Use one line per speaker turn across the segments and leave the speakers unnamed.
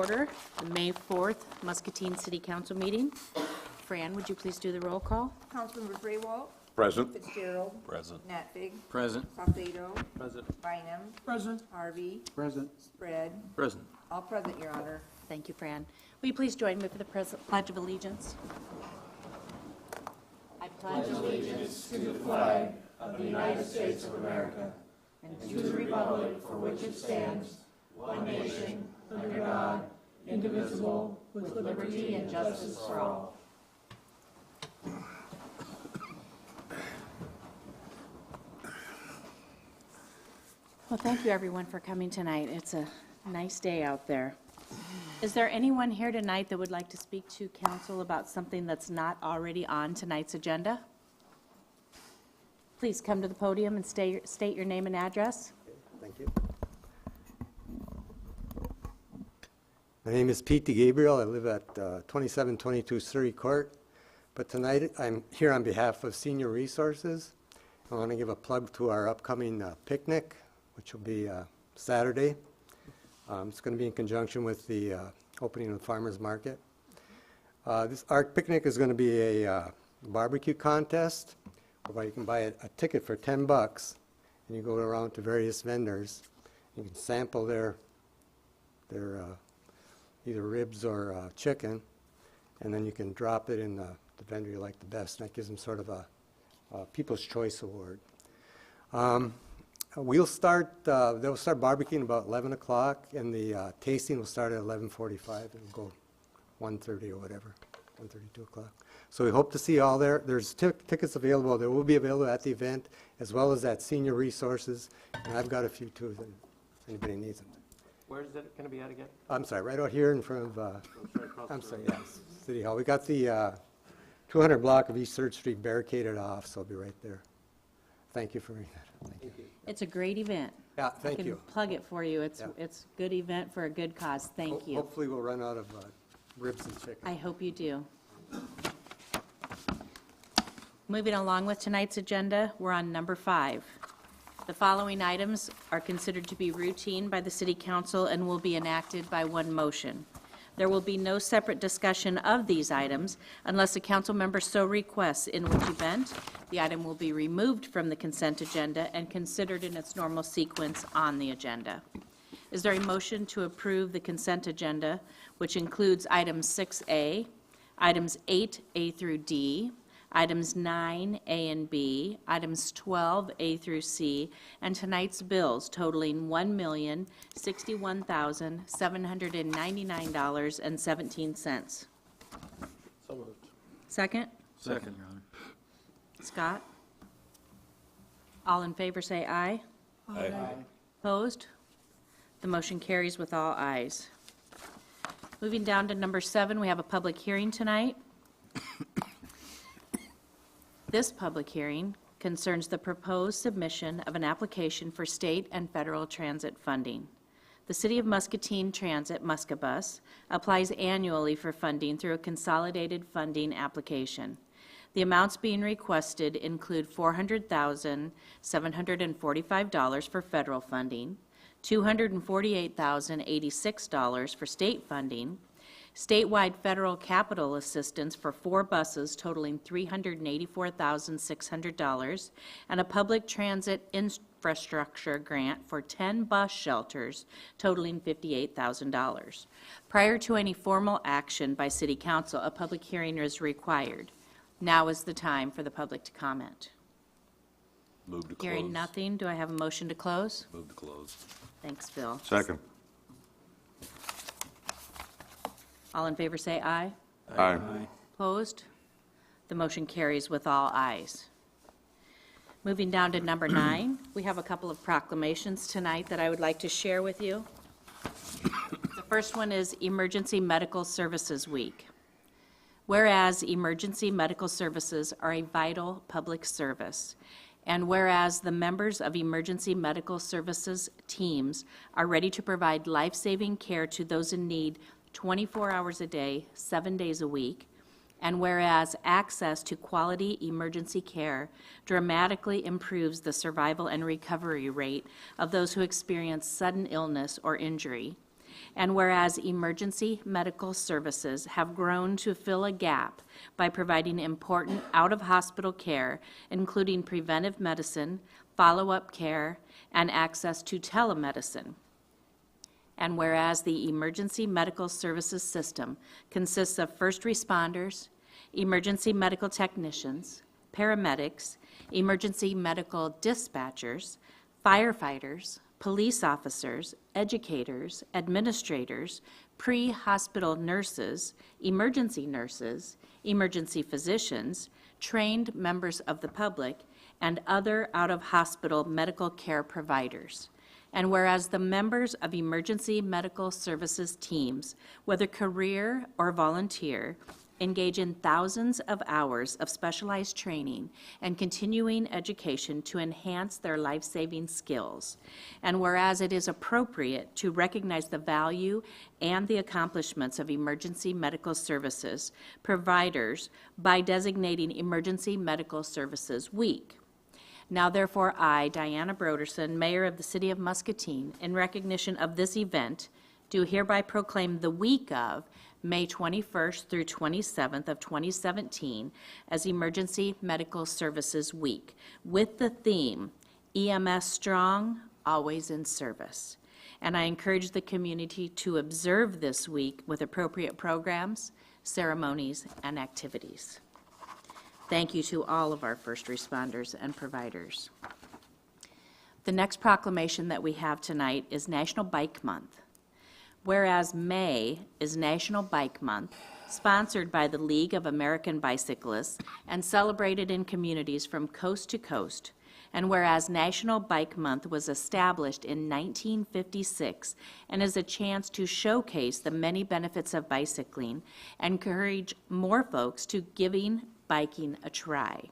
order the May 4th Muscatine City Council meeting. Fran, would you please do the roll call?
Councilmember Graywalt.
Present.
FITZGERALD.
Present.
Notvig.
Present.
Saucedo.
Present.
BYNUM.
Present.
Harvey.
Present.
Spread.
Present.
All present, Your Honor.
Thank you, Fran. Will you please join me for the Pledge of Allegiance? I pledge allegiance
to the flag of the United States of America and to the republic for which it stands, one nation, under God, indivisible, with liberty and justice for all.
Well, thank you, everyone, for coming tonight. It's a nice day out there. Is there anyone here tonight that would like to speak to council about something that's not already on tonight's agenda? Please come to the podium and state your name and address.
Thank you. My name is Pete DeGabriel. I live at 2722 Surrey Court. But tonight I'm here on behalf of Senior Resources. I want to give a plug to our upcoming picnic, which will be Saturday. It's going to be in conjunction with the opening of the farmers market. Our picnic is going to be a barbecue contest, whereby you can buy a ticket for $10, and you go around to various vendors. You can sample their either ribs or chicken, and then you can drop it in the vendor you like the best. And that gives them sort of a People's Choice Award. They'll start barbecuing about 11 o'clock, and the tasting will start at 11:45. It'll go 1:30 or whatever, 1:30, 2 o'clock. So we hope to see you all there. There's tickets available. They will be available at the event, as well as at Senior Resources. And I've got a few, too, if anybody needs them.
Where is it going to be at again?
I'm sorry, right out here in front of, yes, City Hall. We got the 200 block of East 3rd Street barricaded off, so I'll be right there. Thank you for reading that. Thank you.
It's a great event.
Yeah, thank you.
I can plug it for you. It's a good event for a good cause. Thank you.
Hopefully we'll run out of ribs and chicken.
I hope you do. Moving along with tonight's agenda, we're on number 5. The following items are considered to be routine by the City Council and will be enacted by one motion. There will be no separate discussion of these items unless a council member so requests, in which event the item will be removed from the consent agenda and considered in its normal sequence on the agenda. Is there a motion to approve the consent agenda, which includes items 6A, items 8A through D, items 9A and B, items 12A through C, and tonight's bills totaling $1,061,799.17.
So moved.
Second?
Second, Your Honor.
Scott? All in favor say aye.
Aye.
Opposed? The motion carries with all ayes. Moving down to number 7, we have a public hearing tonight. This public hearing concerns the proposed submission of an application for state and federal transit funding. The City of Muscatine Transit, Muscabus, applies annually for funding through a consolidated funding application. The amounts being requested include $400,745 for federal funding, $248,086 for state funding, statewide federal capital assistance for 4 buses totaling $384,600, and a public transit infrastructure grant for 10 bus shelters totaling $58,000. Prior to any formal action by City Council, a public hearing is required. Now is the time for the public to comment.
Move to close.
Hearing nothing, do I have a motion to close?
Move to close.
Thanks, Phil.
Second.
All in favor say aye.
Aye.
Opposed? The motion carries with all ayes. Moving down to number 9, we have a couple of proclamations tonight that I would like to share with you. The first one is Emergency Medical Services Week. Whereas emergency medical services are a vital public service, and whereas the members of emergency medical services teams are ready to provide life-saving care to those in need 24 hours a day, 7 days a week, and whereas access to quality emergency care dramatically improves the survival and recovery rate of those who experience sudden illness or injury, And whereas emergency medical services have grown to fill a gap by providing important out-of-hospital care, including preventive medicine, follow-up care, and access to telemedicine. And whereas the emergency medical services system consists of first responders, emergency medical technicians, paramedics, emergency medical dispatchers, firefighters, police officers, educators, administrators, pre-hospital nurses, emergency physicians, trained members of the public, and other out-of-hospital medical care providers. And whereas the members of emergency medical services teams, whether career or volunteer, engage in thousands of hours of specialized training and continuing education to enhance their life-saving skills. And whereas it is appropriate to recognize the value and the accomplishments of emergency medical services providers by designating Emergency Medical Services Week. Now therefore I, Diana Broderson, Mayor of the City of Muscatine, in recognition of this event, do hereby proclaim the week of May 21st through 27th of 2017 as Emergency Medical Services Week, with the theme, EMS Strong, Always in Service. And I encourage the community to observe this week with appropriate programs, ceremonies, and activities. Thank you to all of our first responders and providers. The next proclamation that we have tonight is National Bike Month. Whereas May is National Bike Month, sponsored by the League of American Bicyclists and celebrated in communities from coast to coast, and whereas National Bike Month was established in 1956 and is a chance to showcase the many benefits of bicycling and encourage more folks to giving biking a try.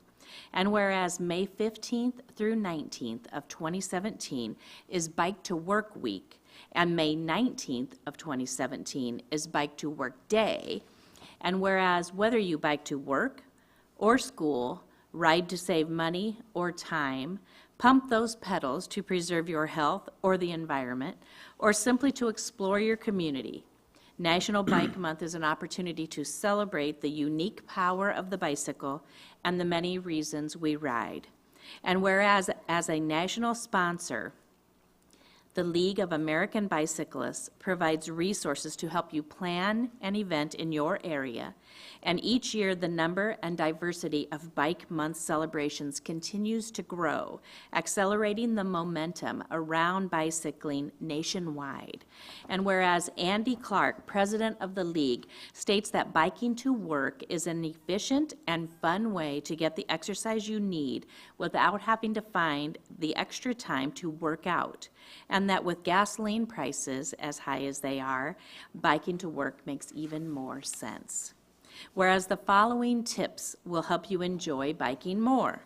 And whereas May 15th through 19th of 2017 is Bike to Work Week, and May 19th of 2017 is Bike to Work Day, and whereas whether you bike to work or school, ride to save money or time, pump those pedals to preserve your health or the environment, or simply to explore your community, National Bike Month is an opportunity to celebrate the unique power of the bicycle and the many reasons we ride. And whereas as a national sponsor, the League of American Bicyclists provides resources to help you plan an event in your area, and each year the number and diversity of Bike Month celebrations continues to grow, accelerating the momentum around bicycling nationwide. And whereas Andy Clark, president of the League, states that biking to work is an efficient and fun way to get the exercise you need without having to find the extra time to work out, and that with gasoline prices as high as they are, biking to work makes even more sense. Whereas the following tips will help you enjoy biking more.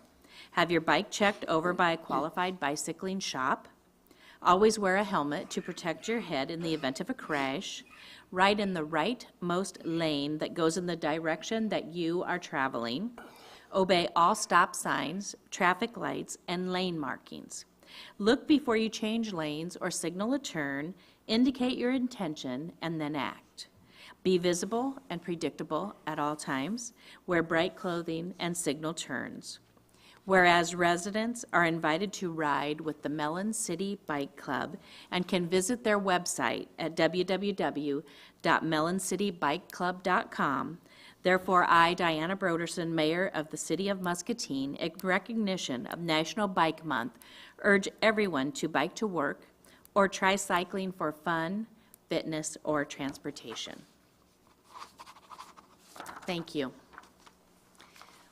Have your bike checked over by a qualified bicycling shop. Always wear a helmet to protect your head in the event of a crash. Ride in the rightmost lane that goes in the direction that you are traveling. Obey all stop signs, traffic lights, and lane markings. Look before you change lanes or signal a turn, indicate your intention, and then act. Be visible and predictable at all times. Wear bright clothing and signal turns. Whereas residents are invited to ride with the Mellon City Bike Club and can visit their website at www.melloncitybikeclub.com. Therefore, I, Diana Broderson, Mayor of the City of Muscatine, in recognition of National Bike Month, urge everyone to bike to work or try cycling for fun, fitness, or transportation. Thank you.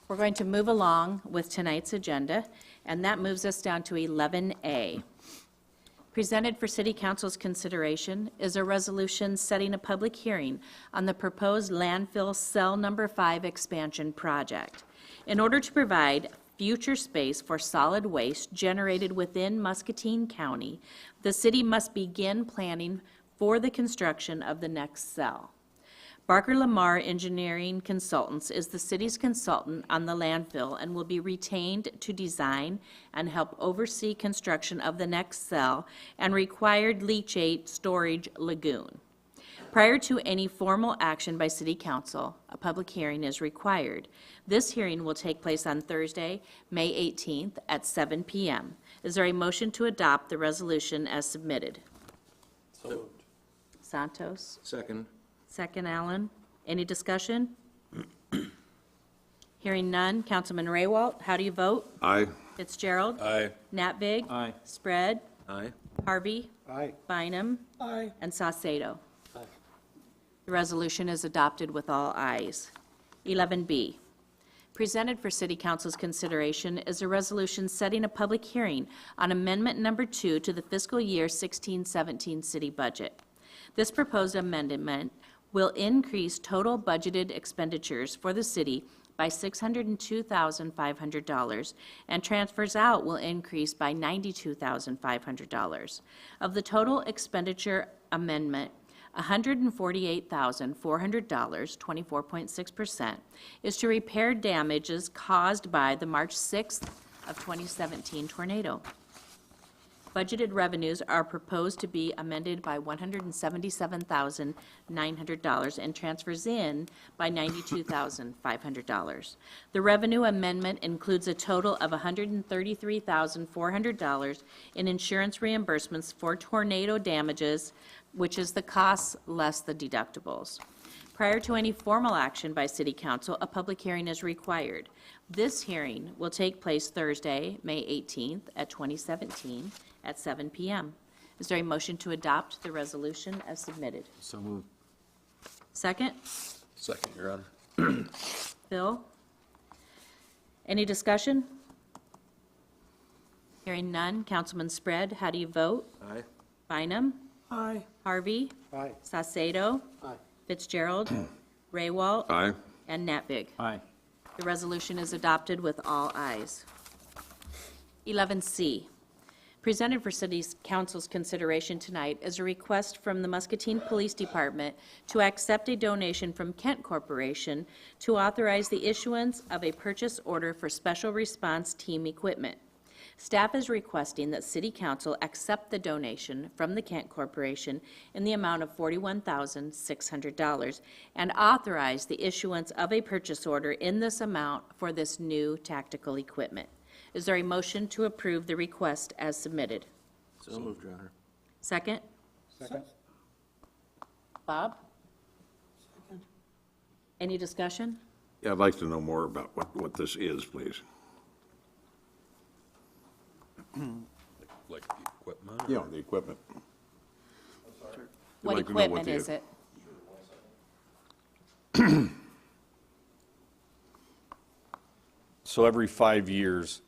We're going to move along with tonight's agenda, and that moves us down to 11A. Presented for City Council's consideration is a resolution setting a public hearing on the proposed landfill cell number 5 expansion project. In order to provide future space for solid waste generated within Muscatine County, the city must begin planning for the construction of the next cell. Barker Lamar Engineering Consultants is the city's consultant on the landfill and will be retained to design and help oversee construction of the next cell and required leachate storage lagoon. Prior to any formal action by City Council, a public hearing is required. This hearing will take place on Thursday, May 18th at 7 p.m. Is there a motion to adopt the resolution as submitted?
So moved.
Santos?
Second.
Second, Allen. Any discussion? Hearing none. Councilman Raywalt, how do you vote?
Aye.
FITZGERALD?
Aye.
Natbig?
Aye.
Spread?
Aye.
Harvey?
Aye.
BYNUM?
Aye.
And Saucedo.
Aye.
The resolution is adopted with all ayes. 11B. Presented for City Council's consideration is a resolution setting a public hearing on Amendment Number 2 to the fiscal year 16-17 city budget. This proposed amendment will increase total budgeted expenditures for the city by $602,500, and transfers out will increase by $92,500. Of the total expenditure amendment, $148,400, 24.6%, is to repair damages caused by the March 6th of 2017 tornado. Budgeted revenues are proposed to be amended by $177,900 and transfers in by $92,500. The revenue amendment includes a total of $133,400 in insurance reimbursements for tornado damages, which is the costs less the deductibles. Prior to any formal action by City Council, a public hearing is required. This hearing will take place Thursday, May 18th at 2017 at 7 p.m. Is there a motion to adopt the resolution as submitted?
So moved.
Second?
Second, Your Honor.
Bill? Any discussion? Hearing none. Councilman Spread, how do you vote?
Aye.
BYNUM?
Aye.
Harvey?
Aye.
Saucedo?
Aye.
FITZGERALD? Raywalt?
Aye.
And Natbig.
Aye.
The resolution is adopted with all ayes. 11C. Presented for City Council's consideration tonight is a request from the Muscatine Police Department to accept a donation from Kent Corporation to authorize the issuance of a purchase order for special response team equipment. Staff is requesting that City Council accept the donation from the Kent Corporation in the amount of $41,600 and authorize the issuance of a purchase order in this amount for this new tactical equipment. Is there a motion to approve the request as submitted?
So moved, Your Honor.
Second?
Second.
Bob? Any discussion?
Yeah, I'd like to know more about what this is, please.
Like the equipment?
Yeah, the equipment.
What
like to know what
equipment
the-
is it?
So every 5 years,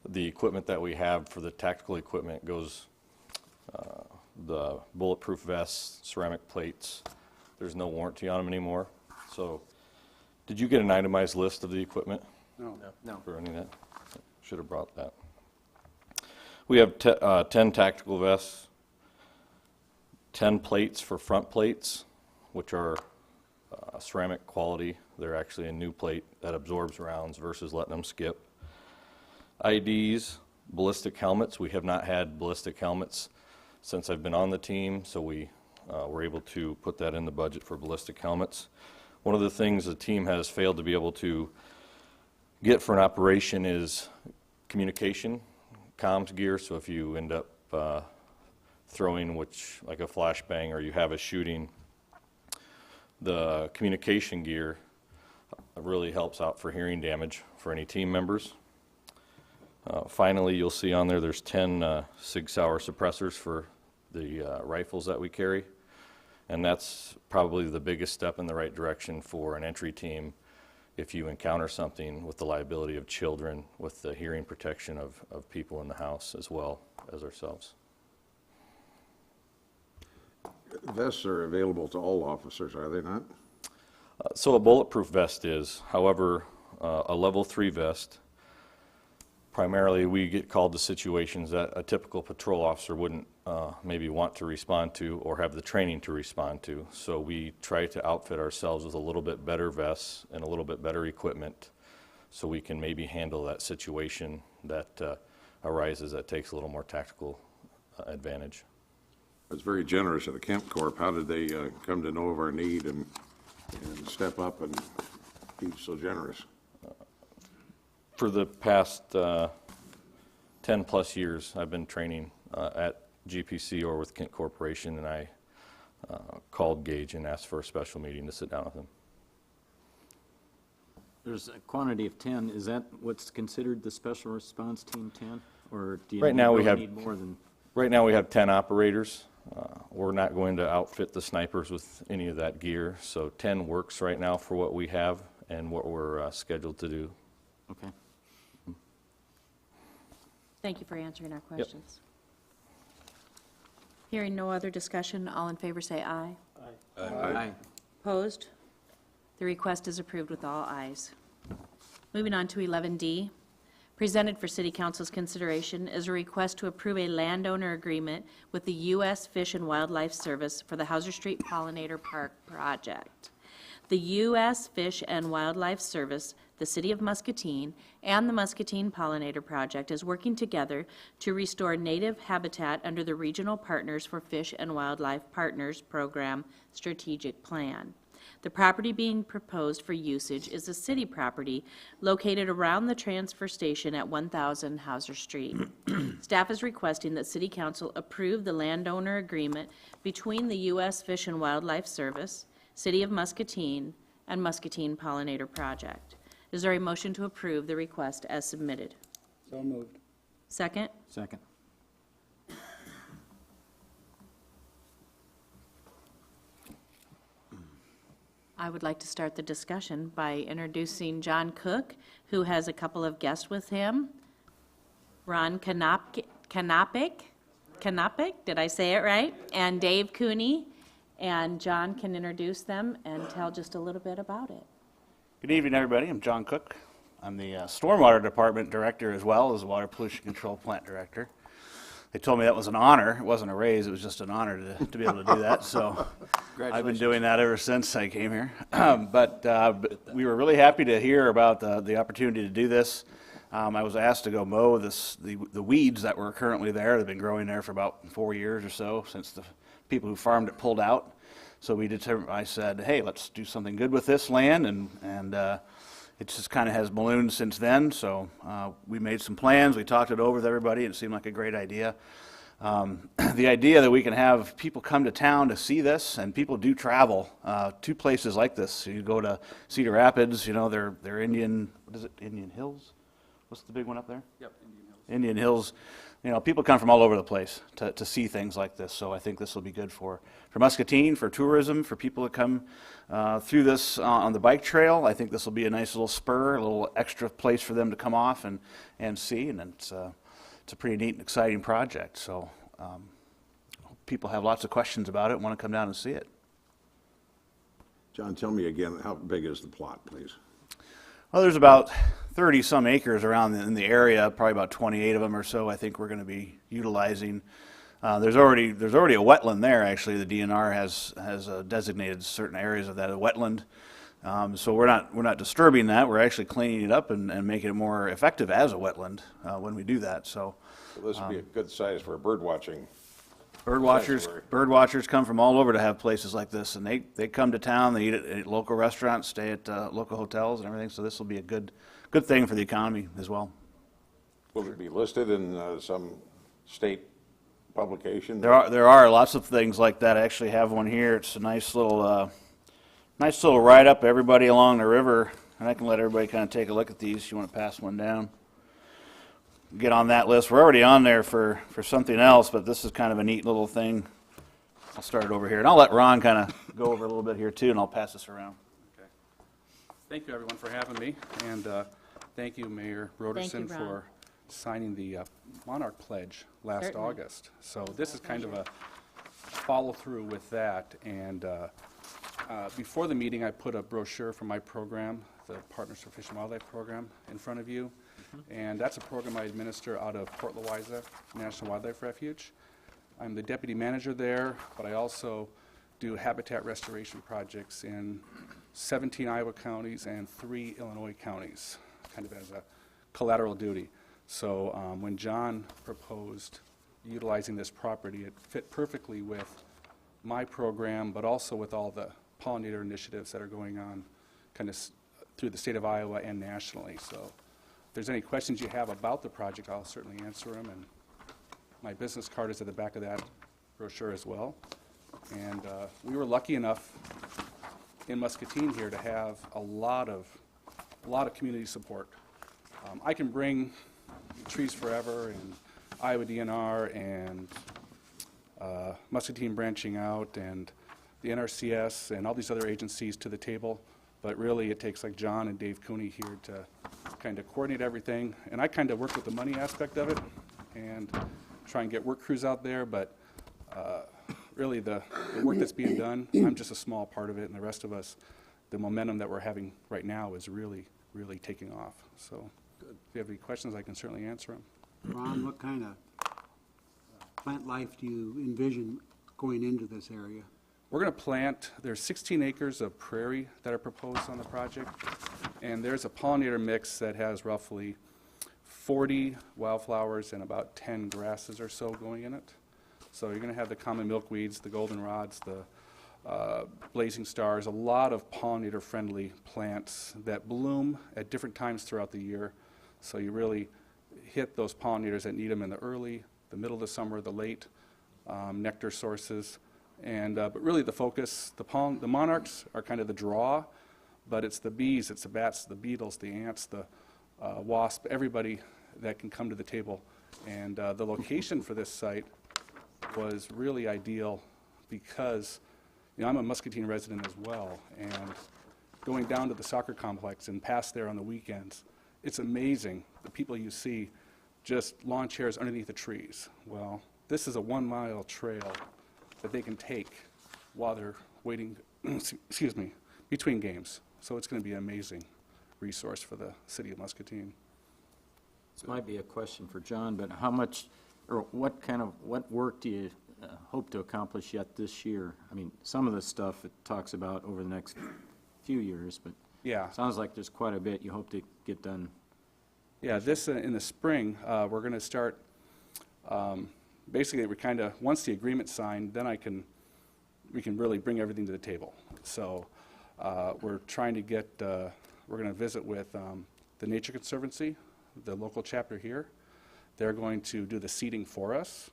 the equipment that we have for the tactical equipment goes, the bulletproof vests, ceramic plates, there's no warranty on them anymore. So, did you get an itemized list of the equipment?
No. No.
For any of that? Should have brought that. We have 10 tactical vests, 10 plates for front plates, which are ceramic quality. They're actually a new plate that absorbs rounds versus letting them skip. IDs, ballistic helmets. We have not had ballistic helmets since I've been on the team, so we were able to put that in the budget for ballistic helmets. One of the things the team has failed to be able to get for an operation is communication, comms gear. So if you end up throwing, like a flashbang, or you have a shooting, the communication gear really helps out for hearing damage for any team members. Finally, you'll see on there's 10 Sig Sauer suppressors for the rifles that we carry, and that's probably the biggest step in the right direction for an entry team if you encounter something with the liability of children, with the hearing protection of people in the house as well as ourselves.
Vests are available to all officers, are they not?
So a bulletproof vest is, however, a level 3 vest primarily, we get called to situations that a typical patrol officer wouldn't maybe want to respond to or have the training to respond to. So we try to outfit ourselves with a little bit better vests and a little bit better equipment so we can maybe handle that situation that arises that takes a little more tactical advantage.
It's very generous of the Camp Corps. How did they come to know of our need and step up and be so generous?
For the past 10-plus years, I've been training at GPC or with Kent Corporation, and I called Gage and asked for a special meeting to sit down with him.
There's a quantity of 10. Is that what's considered the Special Response Team 10? Or do you
Right now we
really
have-
need more than?
Right now, we have 10 operators. We're not going to outfit the snipers with any of that gear, so 10 works right now for what we have and what we're scheduled to do.
Okay.
Thank you for answering our questions. Hearing no other discussion, all in favor say aye.
Aye.
Opposed? The request is approved with all ayes. Moving on to 11D. Presented for City Council's consideration is a request to approve a landowner agreement with the U.S. Fish and Wildlife Service for the Hauser Street Pollinator Park project. The U.S. Fish and Wildlife Service, the City of Muscatine, and the Muscatine Pollinator Project is working together to restore native habitat under the Regional Partners for Fish and Wildlife Partners Program strategic plan. The property being proposed for usage is a city property located around the transfer station at 1000 Hauser Street. Staff is requesting that City Council approve the landowner agreement between the U.S. Fish and Wildlife Service, City of Muscatine, and Muscatine Pollinator Project. Is there a motion to approve the request as submitted?
So moved.
Second?
Second.
I would like to start the discussion by introducing John Cook, who has a couple of guests with him. Ron Kanapic, did I say it right? And Dave Cooney. And John can introduce them and tell just a little bit about it.
Good evening, everybody. I'm John Cook. I'm the Stormwater Department Director as well as the Water Pollution Control Plant Director. They told me that was an honor. It wasn't a raise. It was just an honor to be able to do that. So I've been doing that ever since I came here. But we were really happy to hear about the opportunity to do this. I was asked to go mow the weeds that were currently there. They've been growing there for about 4 years or so since the people who farmed it pulled out. So I said, hey, let's do something good with this land, and it just kind of has ballooned since then. So we made some plans, we talked it over with everybody, and it seemed like a great idea. The idea that we can have people come to town to see this, and people do travel to places like this. So you go to Cedar Rapids, you know, they're Indian Hills? What's the big one up there?
Yep, Indian Hills.
Indian Hills. You know, people come from all over the place to see things like this, so I think this will be good for Muscatine, for tourism, for people that come through this on the bike trail. I think this will be a nice little spur, a little extra place for them to come off and see, and it's a pretty neat and exciting project. So people have lots of questions about it, want to come down and see it.
John, tell me again, how big is the plot, please?
Well, there's about 30-some acres around in the area, probably about 28 of them or so I think we're going to be utilizing. There's already a wetland there, actually. The DNR has designated certain areas of that a wetland. So we're not disturbing that. We're actually cleaning it up and making it more effective as a wetland when we do that. So
This would be a good size for a bird watching.
birdwatchers come from all over to have places like this, and they come to town, they eat at local restaurants, stay at local hotels and everything, so this will be a good thing for the economy as well.
Will it be listed in some state publication?
There are lots of things like that. I actually have one here. It's a nice little write-up, everybody along the river, and I can let everybody kind of take a look at these if you want to pass one down. Get on that list. We're already on there for something else, but this is kind of a neat little thing. I'll start it over here, and I'll let Ron kind of go over a little bit here too, and I'll pass this around.
Okay. Thank you, everyone, for having me, and thank you, Mayor Broderson,
Ron.
for signing the Monarch Pledge last
Certainly.
August. So this is kind of a follow-through with that, and before the meeting, I put a brochure for my program the Partners for Fish and Wildlife Program in front of you. And that's a program I administer out of Port Louisa National Wildlife Refuge. I'm the deputy manager there, but I also do habitat restoration projects in 17 Iowa counties and 3 Illinois counties, kind of as a collateral duty. So when John proposed utilizing this property, it fit perfectly with my program, but also with all the pollinator initiatives that are going on kind of through the state of Iowa and nationally. So if there's any questions you have about the project, I'll certainly answer them. And my business card is at the back of that brochure as well. And we were lucky enough in Muscatine here to have a lot of community support. I can bring Trees Forever and Iowa DNR and Muscatine Branching Out and the NRCS and all these other agencies to the table, but really it takes like John and Dave Cooney here to kind of coordinate everything. And I kind of work with the money aspect of it and try and get work crews out there, but really the work that's being done, I'm just a small part of it, and the rest of us, the momentum that we're having right now is really, really taking off. So if you have any questions, I can certainly answer them.
Ron, what kind of plant life do you envision going into this area?
We're going to plant, there's 16 acres of prairie that are proposed on the project, and there's a pollinator mix that has roughly 40 wildflowers and about 10 grasses or so going in it. So you're going to have the common milkweeds, the goldenrods, the blazing stars, a lot of pollinator-friendly plants that bloom at different times throughout the year. So you really hit those pollinators that need them in the early, the middle of the summer, the late nectar sources. And but really the focus, the monarchs are kind of the draw, but it's the bees, it's the bats, the beetles, the ants, the wasp, everybody that can come to the table. And the location for this site was really ideal because, you know, I'm a Muscatine resident as well, and going down to the soccer complex and past there on the weekends, it's amazing the people you see just lawn chairs underneath the trees. Well, this is a 1-mile trail that they can take while they're waiting, excuse me, between games. So it's going to be an amazing resource for the city of Muscatine.
This might be a question for John, but how much, or what work do you hope to accomplish yet this year? I mean, some of the stuff it talks about over the next few years, but
Yeah.
sounds like there's quite a bit you hope to get done.
Yeah, this in the spring, we're going to start, basically we kind of, once the agreement's signed, then we can really bring everything to the table. So we're trying to get, we're going to visit with the Nature Conservancy, the local chapter here. They're going to do the seeding for us.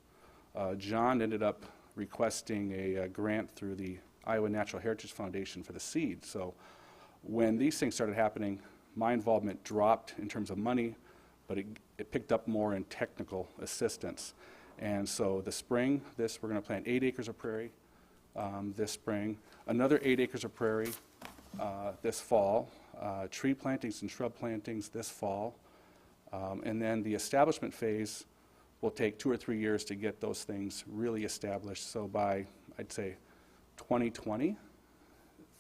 John ended up requesting a grant through the Iowa Natural Heritage Foundation for the seed. So when these things started happening, my involvement dropped in terms of money, but it picked up more in technical assistance. And so the spring, we're going to plant 8 acres of prairie this spring, another 8 acres of prairie this fall, tree plantings and shrub plantings this fall, and then the establishment phase will take 2 or 3 years to get those things really established. So by, I'd say, 2020,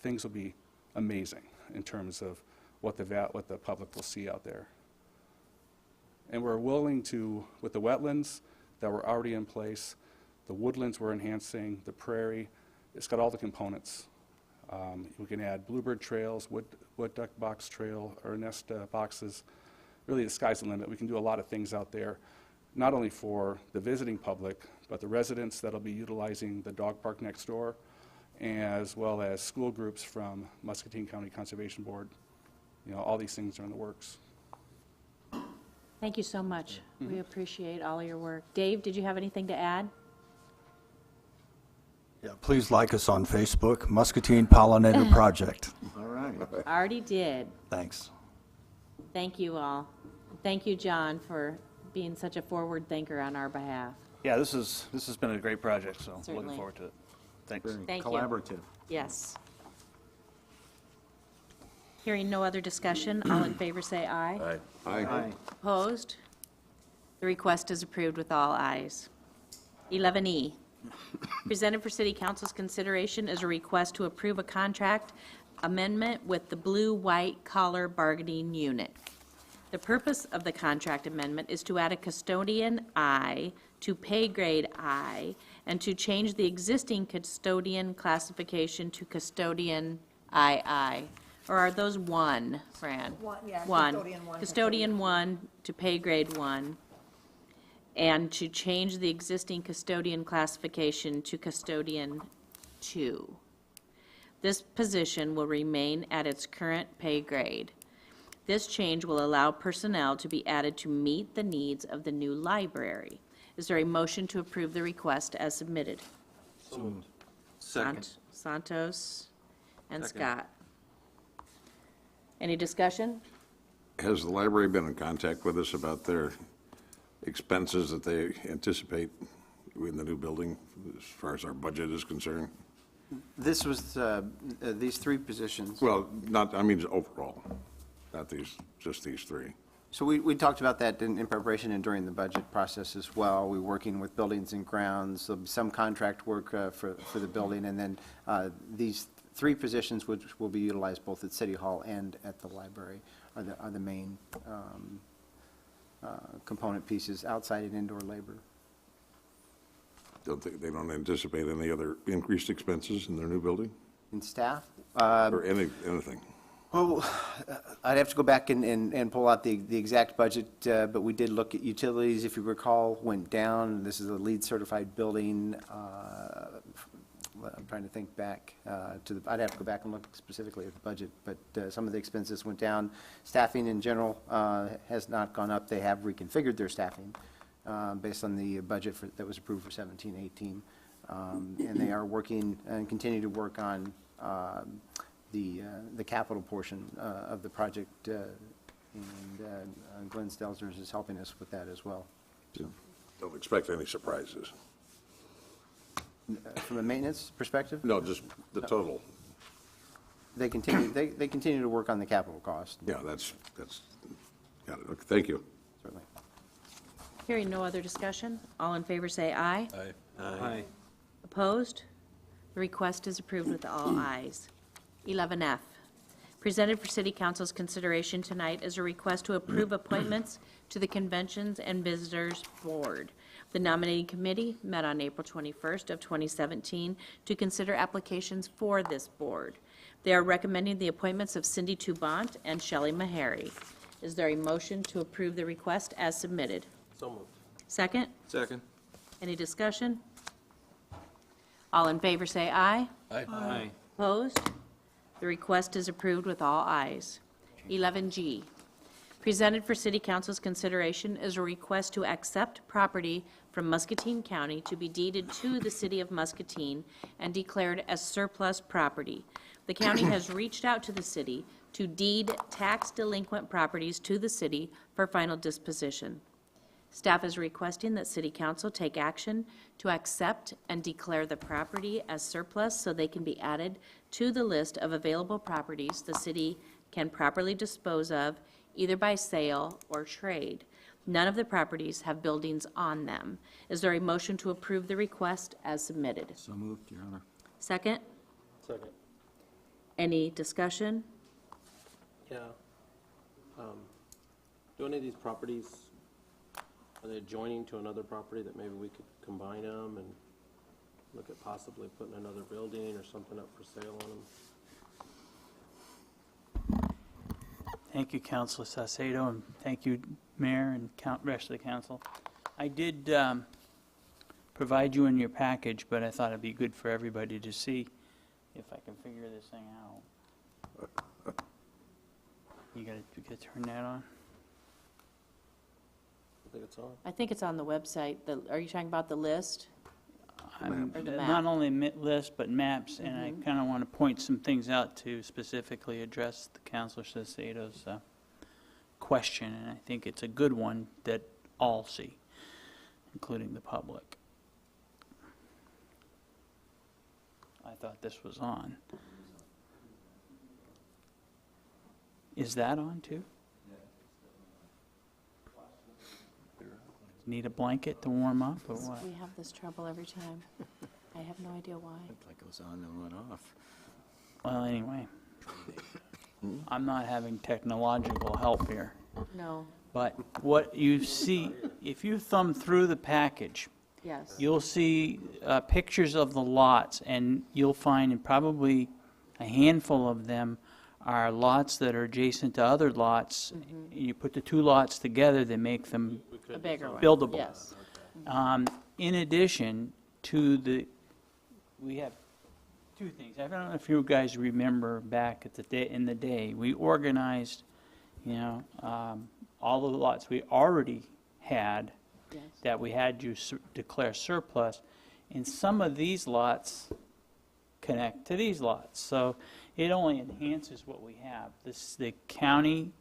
things will be amazing in terms of what the public will see out there. And we're willing to, with the wetlands that were already in place, the woodlands we're enhancing, the prairie, it's got all the components. We can add bluebird trails, wood duck box trail, or nest boxes. Really, the sky's the limit. We can do a lot of things out there, not only for the visiting public, but the residents that'll be utilizing the dog park next door, as well as school groups from Muscatine County Conservation Board. You know, all these things are in the works.
Thank you so much. We appreciate all your work. Dave, did you have anything to add?
Yeah, please like us on Facebook, Muscatine Pollinator Project.
All right.
Already did.
Thanks.
Thank you all. Thank you, John, for being such a forward thinker on our behalf.
Yeah, this has been a great project, so
Certainly.
looking forward to it. Thanks.
Very
Thank you.
collaborative.
Yes. Hearing no other discussion, all in favor say aye.
Aye.
Opposed? The request is approved with all ayes. 11E, presented for City Council's consideration is a request to approve a contract amendment with the blue-white collar bargaining unit. The purpose of the contract amendment is to add a custodian I to pay grade I and to change the existing custodian classification to custodian II. Or are those one, Fran?
One, yeah,
One.
custodian one,
Custodian 1 to pay grade 1, and to change the existing custodian classification to custodian 2. This position will remain at its current pay grade. This change will allow personnel to be added to meet the needs of the new library. Is there a motion to approve the request as submitted?
Second.
Santos and Scott. Any discussion?
Has the library been in contact with us about their expenses that they anticipate in the new building as far as our budget is concerned?
This was, these three positions.
Well, not, I mean, overall, not these, just these three.
So we talked about that in preparation and during the budget process as well. We're working with buildings and grounds, some contract work for the building, and then these three positions which will be utilized both at City Hall and at the library are the main component pieces, outside and indoor labor.
They don't anticipate any other increased expenses in their new building?
In staff?
Or anything?
Well, I'd have to go back and pull out the exact budget, but we did look at utilities, if you recall, went down. This is a LEED certified building. I'm trying to think back I'd have to go back and look specifically at the budget, but some of the expenses went down. Staffing in general has not gone up. They have reconfigured their staffing based on the budget that was approved for 17-18. And they are working and continue to work on the capital portion of the project, and Glenn Stelzner is helping us with that as well.
Don't expect any surprises.
From a maintenance perspective,
No, just the total.
they continue to work on the capital cost,
Yeah, that's, got it. Okay, thank you.
certainly.
Hearing no other discussion, all in favor say aye.
Aye.
Opposed? The request is approved with all ayes. 11F, presented for City Council's consideration tonight is a request to approve appointments to the Conventions and Visitors Board. The nominating committee met on April 21st of 2017 to consider applications for this board. They are recommending the appointments of Cindy Toubont and Shelley Meharry. Is there a motion to approve the request as submitted?
So moved.
Second?
Second.
Any discussion? All in favor say aye.
Aye.
Opposed? The request is approved with all ayes. 11G, presented for City Council's consideration is a request to accept property from Muscatine County to be deeded to the City of Muscatine and declared as surplus property. The county has reached out to the city to deed tax delinquent properties to the city for final disposition. Staff is requesting that City Council take action to accept and declare the property as surplus so they can be added to the list of available properties the city can properly dispose of, either by sale or trade. None of the properties have buildings on them. Is there a motion to approve the request as submitted?
So moved, Your Honor.
Second?
Second.
Any discussion?
Yeah. Do any of these properties, are they adjoining to another property that maybe we could combine them and look at possibly putting another building or something up for sale on them?
Thank you, Councilor Saucedo, and thank you, Mayor and rest of the council. I did provide you in your package, but I thought it'd be good for everybody to see if I can figure this thing out. You gotta turn that on?
I think it's on.
I think it's on the website. Are you talking about the list? Or the map?
Not only list, but maps, and I kind of want to point some things out to specifically address the Councilor Saucedo's question, and I think it's a good one that all see, including the public. I thought this was on. Is that on too? Need a blanket to warm up or what?
We have this trouble every time. I have no idea why.
Looked like it was on and went off.
Well, anyway, I'm not having technological help here.
No,
But what you see, if you thumb through the package,
yes.
you'll see pictures of the lots, and you'll find probably a handful of them are lots that are adjacent to other lots. You put the two lots together, they make them
A bigger one.
buildable.
Yes.
In addition to we have two things. I don't know if you guys remember back at in the day, we organized, all of the lots we already had
Yes.
that we had to declare surplus, and some of these lots connect to these lots. So it only enhances what we have. The county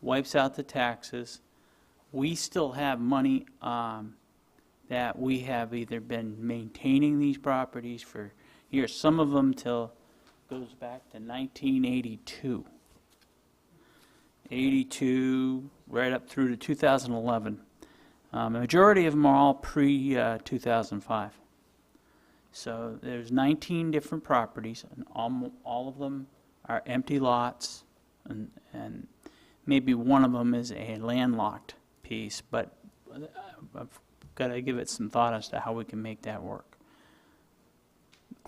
wipes out the taxes. We still have money that we have either been maintaining these properties for years, some of them goes back to 1982. 82, right up through to 2011. The majority of them are all pre-2005. So there's 19 different properties, and all of them are empty lots, and maybe one of them is a landlocked piece, but I've got to give it some thought as to how we can make that work.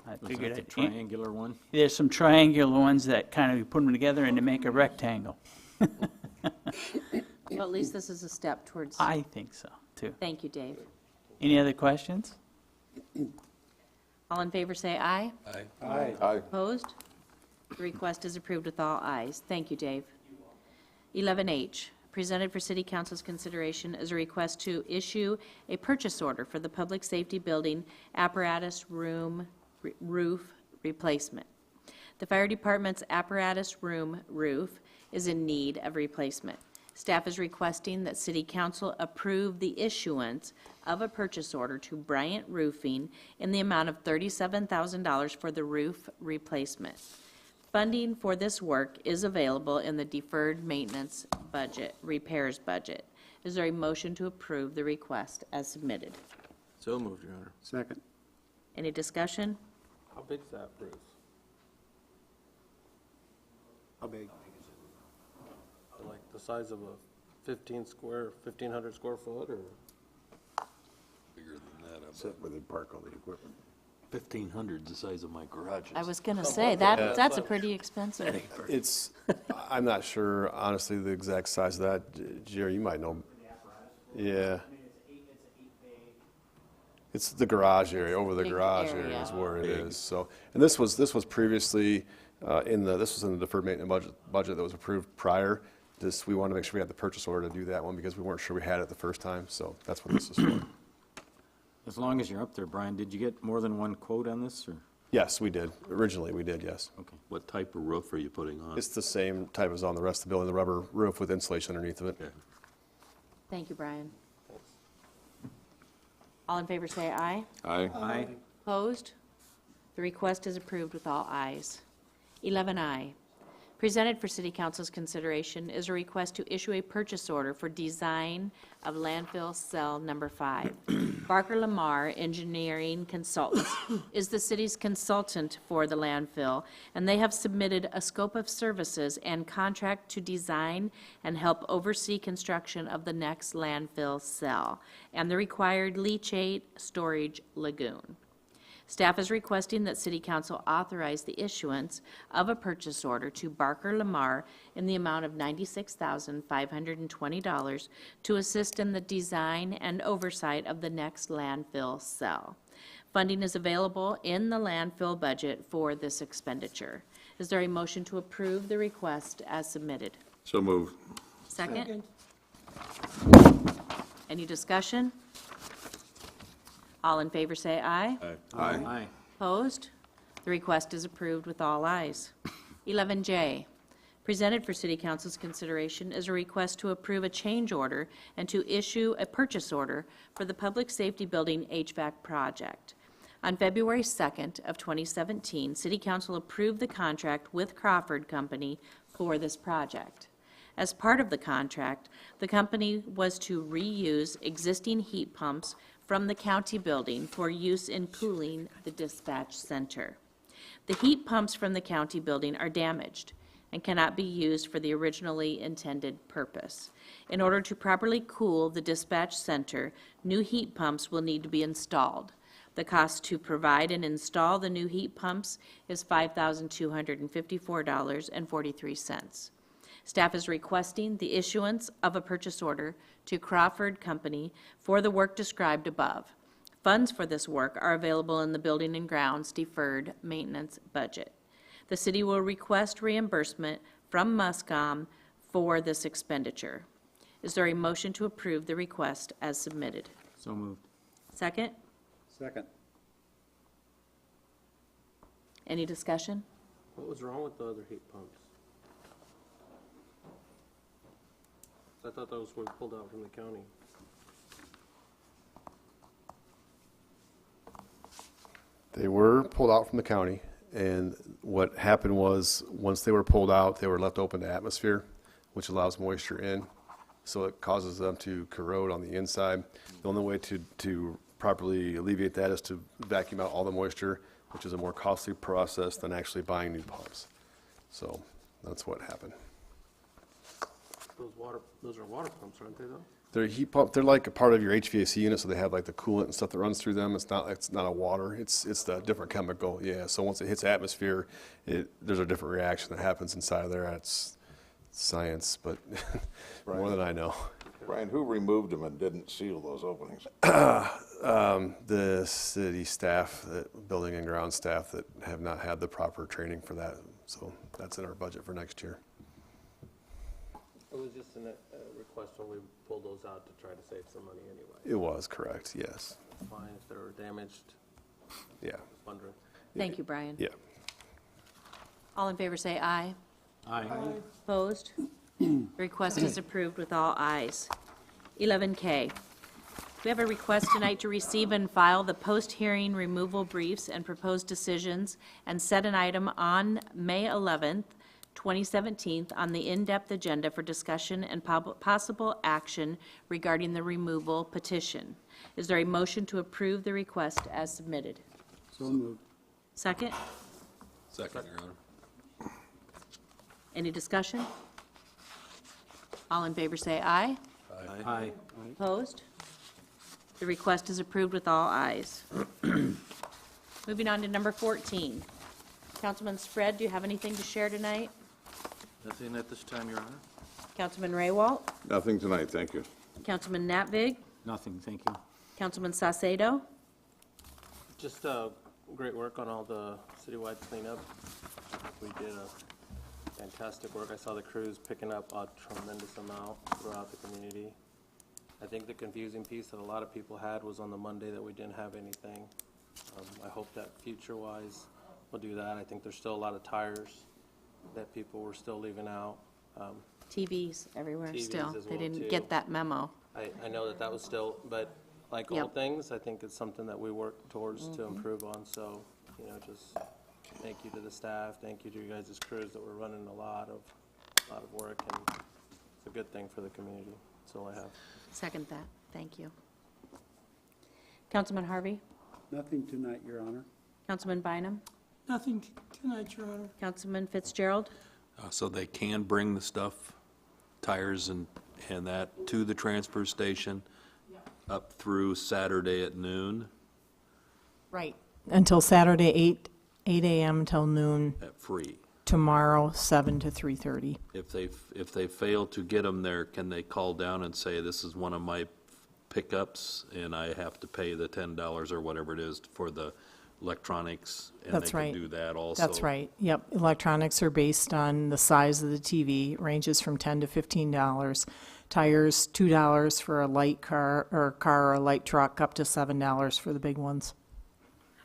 I
Was
figured
that the triangular one?
there's some triangular ones that kind of, you put them together and to make a rectangle.
Well, at least this is a step towards,
I think so, too.
thank you, Dave.
Any other questions?
All in favor say aye.
Aye.
Opposed? The request is approved with all ayes. Thank you, Dave. 11H, presented for City Council's consideration is a request to issue a purchase order for the Public Safety Building apparatus room roof replacement. The Fire Department's apparatus room roof is in need of replacement. Staff is requesting that City Council approve the issuance of a purchase order to Bryant Roofing in the amount of $37,000 for the roof replacement. Funding for this work is available in the deferred maintenance budget, repairs budget. Is there a motion to approve the request as submitted?
So moved, Your Honor.
Second.
Any discussion?
How big's that roof?
How big?
Like the size of a 1,500 square foot, or?
Bigger than that.
Except where they park all the equipment.
1,500 the size of my garages.
I was going to say, that's a pretty expensive.
It's, I'm not sure, honestly, the exact size of that. Jerry, you might know. Yeah. It's the garage area, over the
Big
garage
area.
area is where it is. So, and this was previously this was in the deferred maintenance budget that was approved prior. We wanted to make sure we had the purchase order to do that one because we weren't sure we had it the first time. So that's what this is for.
As long as you're up there, Brian, did you get more than one quote on this, or?
Yes, we did. Originally, we did, yes.
Okay.
What type of roof are you putting on?
It's the same type as on the rest of the building, the rubber roof with insulation underneath of it.
Okay.
Thank you, Brian. All in favor say aye.
Aye.
Aye.
Opposed? The request is approved with all ayes. 11I, presented for City Council's consideration is a request to issue a purchase order for design of landfill cell number 5. Barker Lamar Engineering Consultants is the city's consultant for the landfill, and they have submitted a scope of services and contract to design and help oversee construction of the next landfill cell and the required leachate storage lagoon. Staff is requesting that City Council authorize the issuance of a purchase order to Barker Lamar in the amount of $96,520 to assist in the design and oversight of the next landfill cell. Funding is available in the landfill budget for this expenditure. Is there a motion to approve the request as submitted?
So moved.
Second? Any discussion? All in favor say aye.
Aye.
Aye.
Opposed? The request is approved with all ayes. 11J, presented for City Council's consideration is a request to approve a change order and to issue a purchase order for the Public Safety Building HVAC project. On February 2nd of 2017, City Council approved the contract with Crawford Company for this project. As part of the contract, the company was to reuse existing heat pumps from the county building for use in cooling the dispatch center. The heat pumps from the county building are damaged. and cannot be used for the originally intended purpose. In order to properly cool the dispatch center, new heat pumps will need to be installed. The cost to provide and install the new heat pumps is $5,254.43. Staff is requesting the issuance of a purchase order to Crawford Company for the work described above. Funds for this work are available in the Building and Grounds Deferred Maintenance Budget. The city will request reimbursement from Muscom for this expenditure. Is there a motion to approve the request as submitted?
So moved.
Second?
Second.
Any discussion?
What was wrong with the other heat pumps? I thought those were pulled out from the county.
They were pulled out from the county, and what happened was, once they were pulled out, they were left open to atmosphere, which allows moisture in, so it causes them to corrode on the inside. The only way to properly alleviate that is to vacuum out all the moisture, which is a more costly process than actually buying new pumps. So that's what happened.
Those are water pumps, aren't they, though?
They're a heat pump. They're like a part of your HVAC unit, so they have like the coolant and stuff that runs through them. It's not a water. It's the different chemical. Yeah. So once it hits atmosphere, there's a different reaction that happens inside of there. It's science, but more than I know.
Brian, who removed them and didn't seal those openings?
The city staff, the building and ground staff that have not had the proper training for that. So that's in our budget for next year.
It was just a request when we pulled those out to try to save some money anyway.
It was correct, yes.
Fine, if they were damaged,
Yeah.
just wondering.
Thank you, Brian.
Yeah.
All in favor say aye.
Aye.
Opposed? The request is approved with all ayes. 11K. We have a request tonight to receive and file the post-hearing removal briefs and proposed decisions and set an item on May 11th, 2017 on the in-depth agenda for discussion and possible action regarding the removal petition. Is there a motion to approve the request as submitted?
So moved.
Second?
Second, Your Honor.
Any discussion? All in favor say aye.
Aye.
Opposed? The request is approved with all ayes. Moving on to number 14. Councilman Spread, do you have anything to share tonight?
Nothing at this time, Your Honor.
Councilman Raywalt?
Nothing tonight, thank you.
Councilman Natvig?
Nothing, thank you.
Councilman Saucedo?
Just great work on all the citywide cleanup. We did a fantastic work. I saw the crews picking up a tremendous amount throughout the community. I think the confusing piece that a lot of people had was on the Monday that we didn't have anything. I hope that future-wise we'll do that. I think there's still a lot of tires that people were still leaving out.
TVs everywhere
TVs
still.
as
They
well,
didn't
too.
get that memo.
I know that was still, but like all
Yep.
things, I think it's something that we work towards to improve on. So, just thank you to the staff, thank you to you guys' crews that were running a lot of work, and it's a good thing for the community. That's all I have.
Second that. Thank you. Councilman Harvey?
Nothing tonight, Your Honor.
Councilman Bynum?
Nothing tonight, Your Honor.
Councilman Fitzgerald?
So they can bring the stuff, tires and that to the transfer station up through Saturday at noon
Right. Until Saturday, 8 a.m. till noon.
at free.
Tomorrow, 7 to 3:30.
If they fail to get them there, can they call down and say, this is one of my pickups and I have to pay the $10 or whatever it is for the electronics?
That's right.
And they can do that also?
That's right. Yep. Electronics are based on the size of the TV. It ranges from $10 to $15. Tires, $2 for a light car or a light truck, up to $7 for the big ones.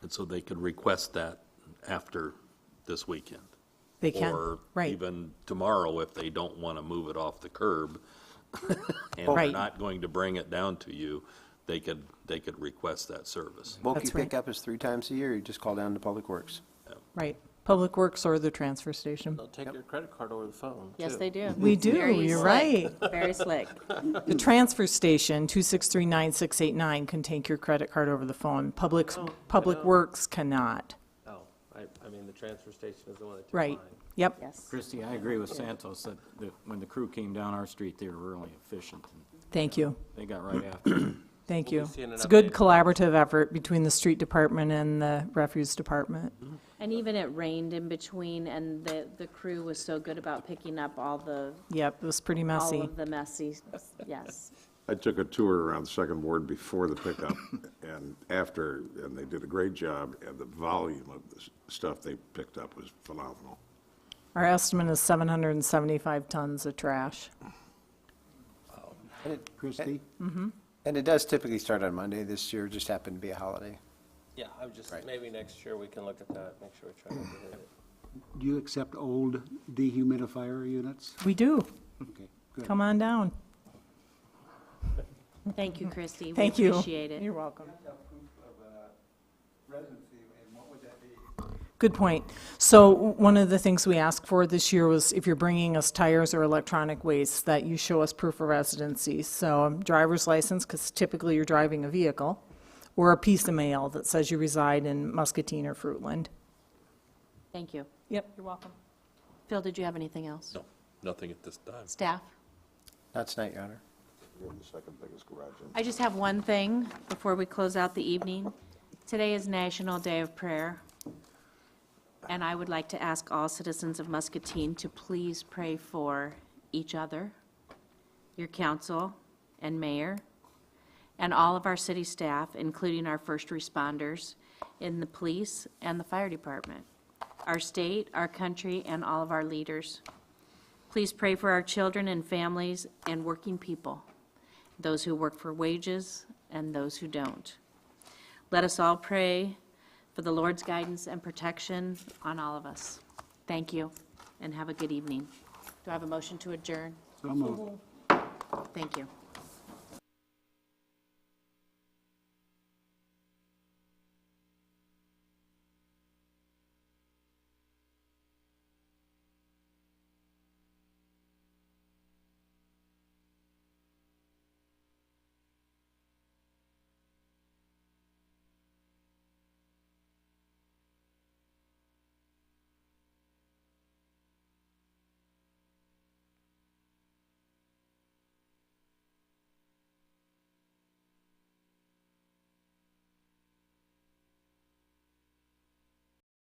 And so they could request that after this weekend?
They can,
Or
right.
even tomorrow if they don't want to move it off the curb and they're
Right.
not going to bring it down to you, they could request that service.
Bulky
That's right.
pickup is 3 times a year. You just call down to Public Works.
Right. Public Works or the transfer station.
They'll take your credit card over the phone,
Yes,
too.
they do.
We do,
Very
you're
slick.
right.
Very slick.
The transfer station, 2639689, can take your credit card over the phone. Public
know.
Works cannot.
Oh, I mean, the transfer station is the one that took
Right.
mine.
Yep.
Yes.
Christie, I agree with Santos that when the crew came down our street, they were really efficient. And
Thank you.
they got right after it.
Thank
We'll
you.
be seeing an
It's a good
update.
collaborative effort between the street department and the refuse department.
And even it rained in between, and the crew was so good about picking up all
Yep, it was pretty messy.
of the messy, yes.
I took a tour around the second ward before the pickup and after, and they did a great job, and the volume of the stuff they picked up was phenomenal.
Our estimate is 775 tons of trash.
Christie? And it does typically start on Monday. This year just happened to be a holiday.
Yeah, I would just, maybe next year we can look at that, make sure we try to hit it.
Do you accept old dehumidifier units?
We do.
Okay, good.
Come on down.
Thank you, Christie.
Thank
We
you.
appreciate it.
You're welcome. Good point. So one of the things we asked for this year was if you're bringing us tires or electronic waste, that you show us proof of residency. So driver's license, because typically you're driving a vehicle, or a piece of mail that says you reside in Muscatine or Fruitland.
Thank you.
Yep, you're welcome.
Phil, did you have anything else?
No, nothing at this time.
Staff?
Not tonight, Your Honor.
We're the second biggest garage in.
I just have one thing before we close out the evening. Today is National Day of Prayer, and I would like to ask all citizens of Muscatine to please pray for each other, your council and mayor, and all of our city staff, including our first responders in the police and the fire department, our state, our country, and all of our leaders. Please pray for our children and families and working people, those who work for wages and those who don't. Let us all pray for the Lord's guidance and protection on all of us. Thank you, and have a good evening. Do I have a motion to adjourn?
So moved.
Thank you.